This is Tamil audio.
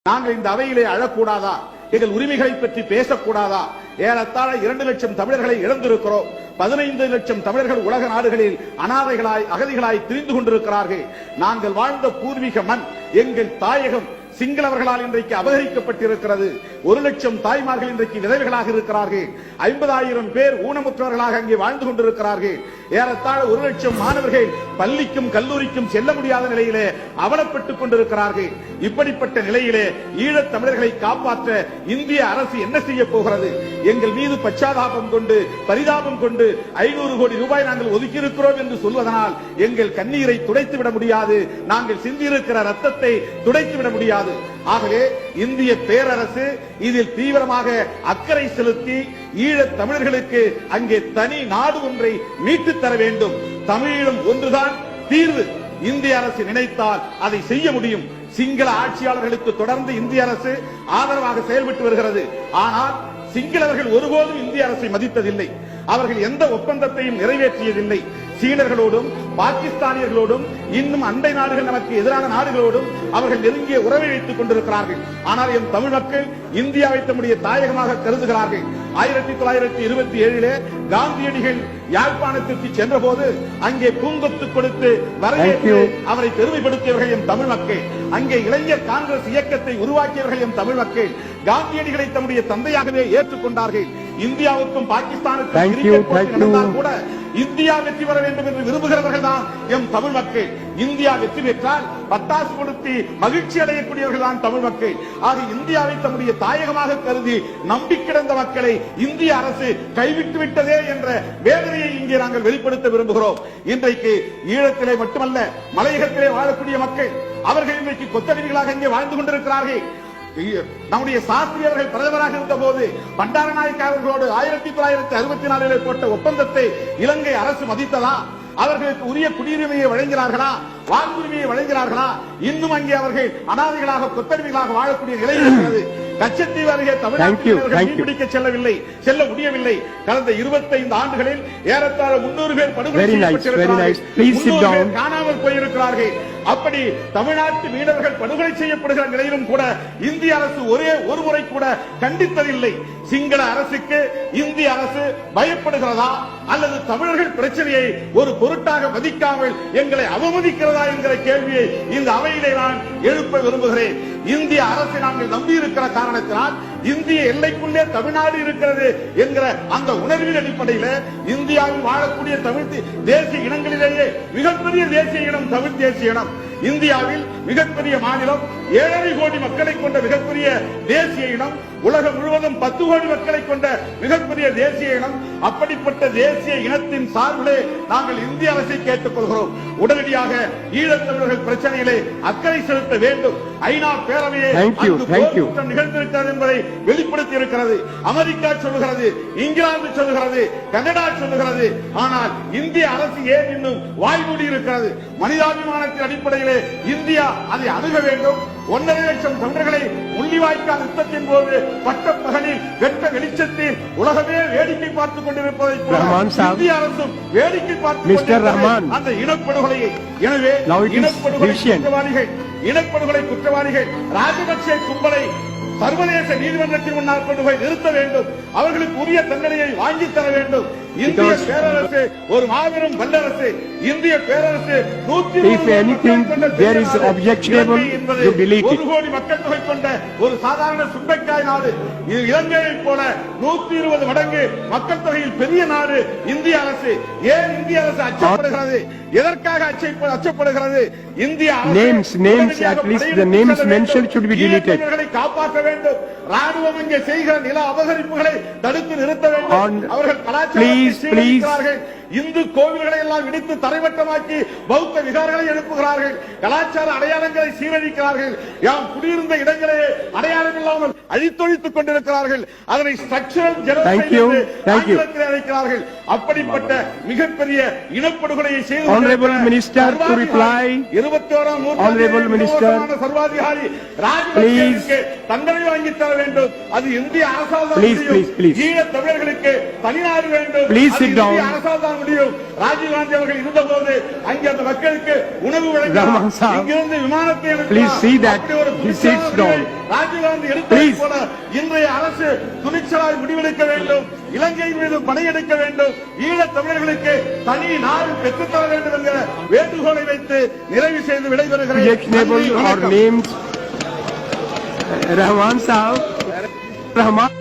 நாங்கள் இந்த அவையிலே அழக்கூடாதா? எங்கள் உரிமைகளை பற்றி பேசக்கூடாதா? ஏறத்தாழ 2 லட்சம் தமிழர்களை இழந்திருக்கிறோம். 15 லட்சம் தமிழர்கள் உலக நாடுகளில் அனாதைகளாய் அகதிகளாய் திரிந்து கொண்டிருக்கிறார்கள். நாங்கள் வாழ்ந்த பூர்வீக மண், எங்கள் தாயகம் சிங்களவர்களால் இன்றைக்கு அபகரிக்கப்பட்டிருக்கிறது. 1 லட்சம் தாய்மார்கள் இன்றைக்கு விதவைகளாக இருக்கிறார்கள். 50,000 பேர் ஊனமுற்றவர்களாக அங்கே வாழ்ந்து கொண்டிருக்கிறார்கள். ஏறத்தாழ 1 லட்சம் மாணவர்கள் பள்ளிக்கும் கல்லூரிக்கும் செல்ல முடியாத நிலையிலே அவலப்பட்டுக் கொண்டிருக்கிறார்கள். இப்படிப்பட்ட நிலையிலே ஈழத் தமிழர்களை காப்பாற்ற இந்திய அரசு என்ன செய்ய போகிறது? எங்கள் மீது பச்சாதாபம் கொண்டு பரிதாபம் கொண்டு 500 கோடி ரூபாய் நாங்கள் ஒதுக்கி இருக்கிறோம் என்று சொல்வதனால் எங்கள் கண்ணீரை துடைத்துவிட முடியாது. நாங்கள் சிந்தியிருக்கிற ரத்தத்தை துடைத்துவிட முடியாது. ஆகவே இந்திய பேரரசு இதில் தீவிரமாக அக்கறை செலுத்தி ஈழத் தமிழர்களுக்கு அங்கே தனி நாடு ஒன்றை மீட்டு தர வேண்டும். தமிழீழம் ஒன்றுதான் தீர்வு. இந்திய அரசு நினைத்தால் அதை செய்ய முடியும். சிங்கள ஆட்சியாளர்களுக்கு தொடர்ந்து இந்திய அரசு ஆதரவாக செயல்பட்டு வருகிறது. ஆனால் சிங்களவர்கள் ஒருபோதும் இந்திய அரசை மதித்ததில்லை. அவர்கள் எந்த ஒப்பந்தத்தையும் நிறைவேற்றியதில்லை. சீனர்களோடும் பாகிஸ்தானியர்களோடும் இன்னும் அண்டை நாடுகள் நமக்கு எதிரான நாடுகளோடும் அவர்கள் நெருங்கிய உறவை வைத்துக் கொண்டிருக்கிறார்கள். ஆனால் எம் தமிழ் மக்கள் இந்தியாவை தம்முடைய தாயகமாக கருதுகிறார்கள். 1927 காந்தியடிகள் யாழ்ப்பாணத்திற்கு சென்ற போது அங்கே பூங்கொத்து கொடுத்து வரவேற்று அவரை பெருமைப்படுத்தியவர்கள் எம் தமிழ் மக்கள். அங்கே இளைஞர் காங்கிரஸ் இயக்கத்தை உருவாக்கியவர்கள் எம் தமிழ் மக்கள். காந்தியடிகளை தம்முடைய தந்தையாகவே ஏற்றுக்கொண்டார்கள். இந்தியாவுக்கும் பாகிஸ்தானுக்கும் கூட இந்தியா வெற்றி பெற வேண்டும் என்று விரும்புகிறவர்கள் தான் எம் தமிழ் மக்கள். இந்தியா வெற்றி பெற்றால் பட்டாசு கொடுத்து மகிழ்ச்சி அடையக்கூடியவர்கள் தான் தமிழ் மக்கள். ஆக இந்தியாவை தம்முடைய தாயகமாக கருதி நம்பி கிடந்த மக்களை இந்திய அரசு கைவிட்டு விட்டதே என்ற வேதனையை இங்கே நாங்கள் வெளிப்படுத்த விரும்புகிறோம். இன்றைக்கு ஈழத்திலே மட்டுமல்ல, மலையகத்திலே வாழக்கூடிய மக்கள் அவர்கள் இன்றைக்கு கொத்தடிமைகளாக இங்கே வாழ்ந்து கொண்டிருக்கிறார்கள். நம்முடைய சாஸ்திரி அவர்கள் பிரதமராக இருந்த போது பண்டாரநாயக்க அவர்களோடு 1964 போட்ட ஒப்பந்தத்தை இலங்கை அரசு மதித்ததா? அவர்களுக்கு உரிய குடியுரிமையை வழங்கினார்களா? வாக்குரிமையை வழங்கினார்களா? இன்னும் அங்கே அவர்கள் அனாதைகளாக கொத்தடிமைகளாக வாழக்கூடிய நிலை இருக்கிறது. கச்சத்தீவு அருகே தமிழ்நாட்டில் மீன்பிடிக்க செல்ல முடியவில்லை. கடந்த 25 ஆண்டுகளில் ஏறத்தாழ 300 பேர் படுகொலை செய்யப்பட்டிருக்கிறார்கள், காணாமல் போயிருக்கிறார்கள். அப்படி தமிழ்நாட்டு மீனவர்கள் படுகொலை செய்யப்படுகிற நிலையிலும் கூட இந்திய அரசு ஒரு முறை கூட கண்டித்ததில்லை. சிங்கள அரசுக்கு இந்திய அரசு பயப்படுகிறதா அல்லது தமிழர்கள் பிரச்சனையை ஒரு பொருட்டாக மதிக்காமல் எங்களை அவமதிக்கிறதா என்கிற கேள்வியை இந்த அவையிலே நான் எழுப்ப விரும்புகிறேன். இந்திய அரசை நாங்கள் நம்பியிருக்கிற காரணத்தினால் இந்திய எல்லைக்குள்ளே தமிழ்நாடு இருக்கிறது என்கிற அந்த உணர்வின் அடிப்படையில் இந்தியாவில் வாழக்கூடிய தமிழ் தேசிய இனங்களிலேயே மிகப்பெரிய தேசிய இனம் தமிழ் தேசிய இனம். இந்தியாவில் மிகப்பெரிய மாநிலம், 7.5 கோடி மக்களை கொண்ட மிகப்பெரிய தேசிய இனம், உலகம் முழுவதும் 10 கோடி மக்களை கொண்ட மிகப்பெரிய தேசிய இனம். அப்படிப்பட்ட தேசிய இனத்தின் சார்பிலே நாங்கள் இந்திய அரசை கேட்டுக் கொள்கிறோம். உடனடியாக ஈழத்தமிழர்கள் பிரச்சனையிலே அக்கறை செலுத்த வேண்டும். ஐநா பேரவையை நிகழ்ந்திருக்கிறது என்பதை வெளிப்படுத்தி இருக்கிறது. அமெரிக்கா சொல்லுகிறது, இங்கிலாந்து சொல்லுகிறது, கனடா சொல்லுகிறது. ஆனால் இந்திய அரசு ஏன் இன்னும் வாய்மூடி இருக்கிறது? மனிதாபிமானத்தின் அடிப்படையிலே இந்தியா அதை அணுக வேண்டும். 1.5 லட்சம் தமிழர்களை முள்ளிவாய்க்கால் யுத்தத்தின் போது பட்ட பகலில் வெட்ட வெளிச்சத்தில் உலகமே வேடிக்கை பார்த்துக் கொண்டிருப்பதை இந்திய அரசும் வேடிக்கை பார்த்து அந்த இனப்படுகொலையை. எனவே இனப்படுகொலை குற்றவாளிகள் ராஜபக்சே கும்பலை சர்வதேச நீதிமன்றத்தின் முன்னால் கொண்டு போய் நிறுத்த வேண்டும். அவர்களுக்கு உரிய தண்டனையை வாங்கி தர வேண்டும். இந்திய பேரரசு ஒரு மாபெரும் வல்லரசு. இந்திய பேரரசு 1 கோடி மக்கள் தொகை கொண்ட ஒரு சாதாரண சுண்டைக்காய் நாடு. இது இலங்கையை போல 120 மடங்கு மக்கள் தொகையில் பெரிய நாடு இந்திய அரசு. ஏன் இந்திய அரசு அச்சப்படுகிறது? எதற்காக அச்சப்படுகிறது? இந்திய காப்பாற்ற வேண்டும். ராணுவம் இங்கே செய்கிற நில அபகரிப்புகளை தடுத்து நிறுத்த வேண்டும். அவர்கள் கலாச்சாரம் இந்து கோவில்களை எல்லாம் இடித்து தரைமட்டமாக்கி பௌத்த விகாரங்களை எழுப்புகிறார்கள். கலாச்சார அடையாளங்களை சீரழிக்கிறார்கள். யாம் குடியிருந்த இடங்களே அடையாளம் இல்லாமல் அழித்தொழித்துக் கொண்டிருக்கிறார்கள். அதனை ஸ்ட்ரக்சரல் ஜெனோசைட் அழைக்கிறார்கள். அப்படிப்பட்ட மிகப்பெரிய இனப்படுகொலையை செய்து 21ஆம் நூற்றாண்டு சர்வாதிகாரி ராஜபக்சேவுக்கு தண்டனை வாங்கி தர வேண்டும். அது இந்திய அரசால் ஈழத் தமிழர்களுக்கு தனிநாடு வேண்டும். இந்திய அரசால் முடியும். ராஜீவ்காந்தி அவர்கள் இருந்தபோது அங்கே அந்த மக்களுக்கு உணவு Rahman sir, இங்கிருந்து விமானத்தை please see that he sits down. Rajiv Gandhi எடுத்ததை போல இன்றைய அரசு துணிச்சலாய் முடிவெடுக்க வேண்டும். இலங்கை மீது படையெடுக்க வேண்டும். ஈழத் தமிழர்களுக்கு தனி நாடு பெற்றுத்தர வேண்டும் என்கிற வேண்டுகோளை வைத்து நிறைவு செய்து விடைபெறுகிறேன். Objectionable or named Rahman sahab, Rahman